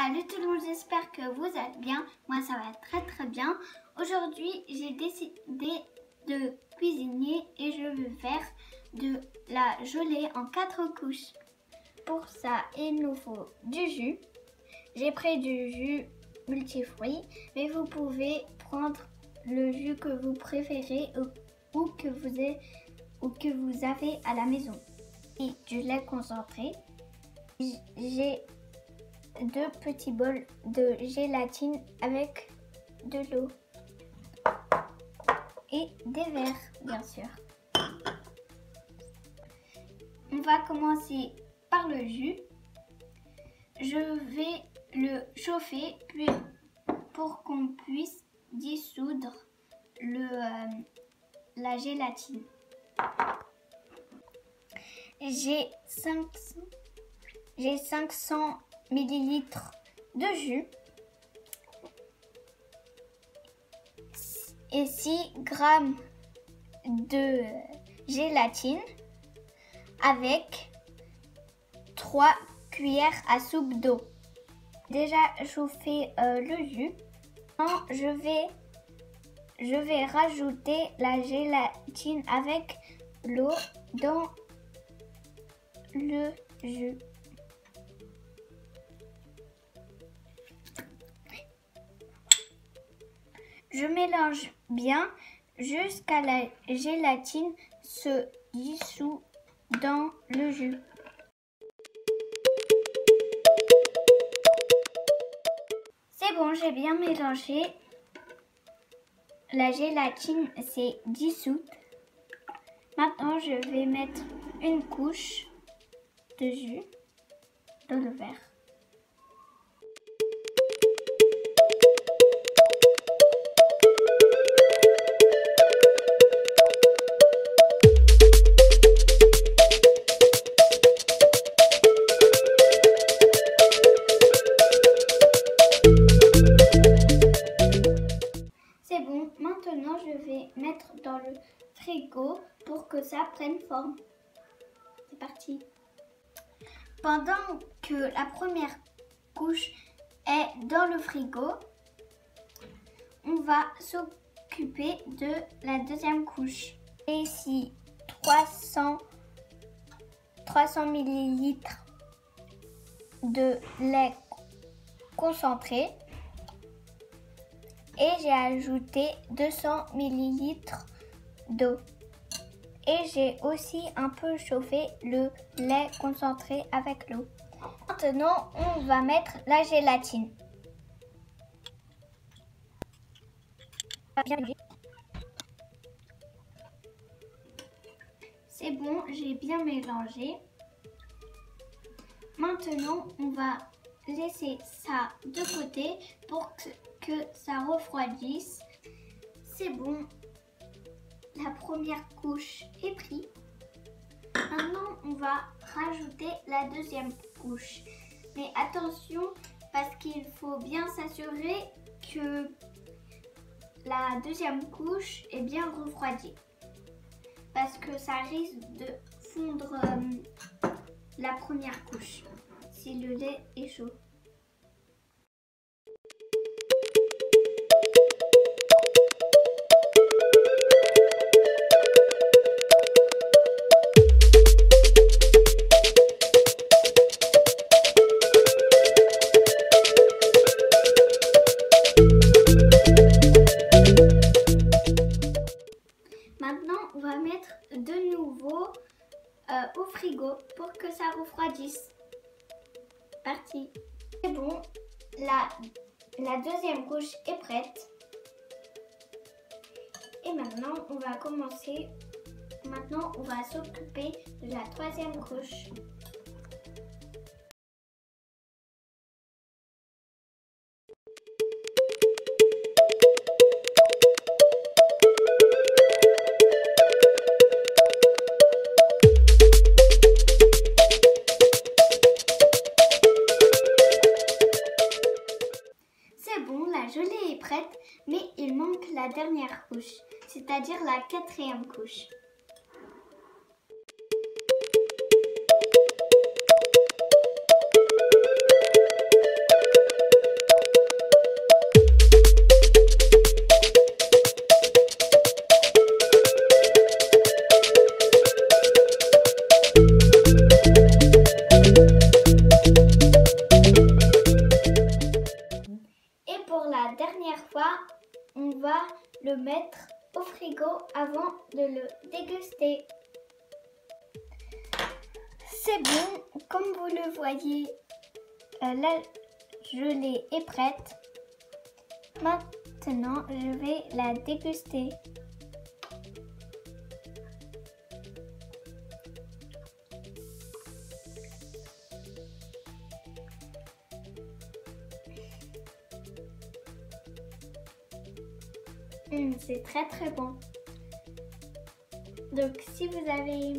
Salut tout le monde, j'espère que vous êtes bien. Moi ça va très bien. Aujourd'hui j'ai décidé de cuisiner et je vais faire de la gelée en 4 couches. Pour ça il nous faut du jus. J'ai pris du jus multifruits, mais vous pouvez prendre le jus que vous préférez ou que vous avez à la maison. Et du lait concentré. J'ai 2 petits bols de gélatine avec de l'eau et des verres, bien sûr. On va commencer par le jus. Je vais le chauffer pour qu'on puisse dissoudre la gélatine. J'ai 500 ml de jus et 6 g de gélatine avec 3 cuillères à soupe d'eau. Déjà chauffé le jus. Maintenant, je vais rajouter la gélatine avec l'eau dans le jus. Je mélange bien jusqu'à la gélatine se dissout dans le jus. C'est bon, j'ai bien mélangé. La gélatine s'est dissoute. Maintenant, je vais mettre une couche de jus dans le verre. C'est bon, maintenant je vais mettre dans le frigo pour que ça prenne forme. C'est parti. Pendant que la première couche est dans le frigo, on va s'occuper de la deuxième couche. Et ici 300 ml de lait concentré. Et j'ai ajouté 200 ml d'eau. Et j'ai aussi un peu chauffé le lait concentré avec l'eau. Maintenant, on va mettre la gélatine. C'est bon, j'ai bien mélangé. Maintenant, on va laisser ça de côté pour que ça refroidisse. C'est bon, la première couche est prise. Maintenant, on va rajouter la deuxième couche. Mais attention, parce qu'il faut bien s'assurer que la deuxième couche est bien refroidie. Parce que ça risque de fondre la première couche si le lait est chaud. Maintenant, on va mettre de nouveau au frigo pour que ça refroidisse. Parti. C'est bon, la deuxième couche est prête. Et maintenant, on va commencer. Maintenant, on va s'occuper de la troisième couche. La gelée est prête, mais il manque la dernière couche, c'est-à-dire la quatrième couche. première fois, on va le mettre au frigo avant de le déguster. C'est bon, comme vous le voyez, la gelée est prête. Maintenant, je vais la déguster. C'est très très bon. Donc si vous avez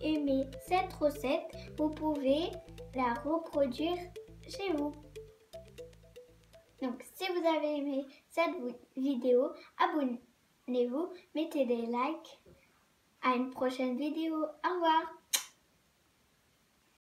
aimé cette recette, vous pouvez la reproduire chez vous. Donc si vous avez aimé cette vidéo, abonnez-vous, mettez des likes. À une prochaine vidéo. Au revoir.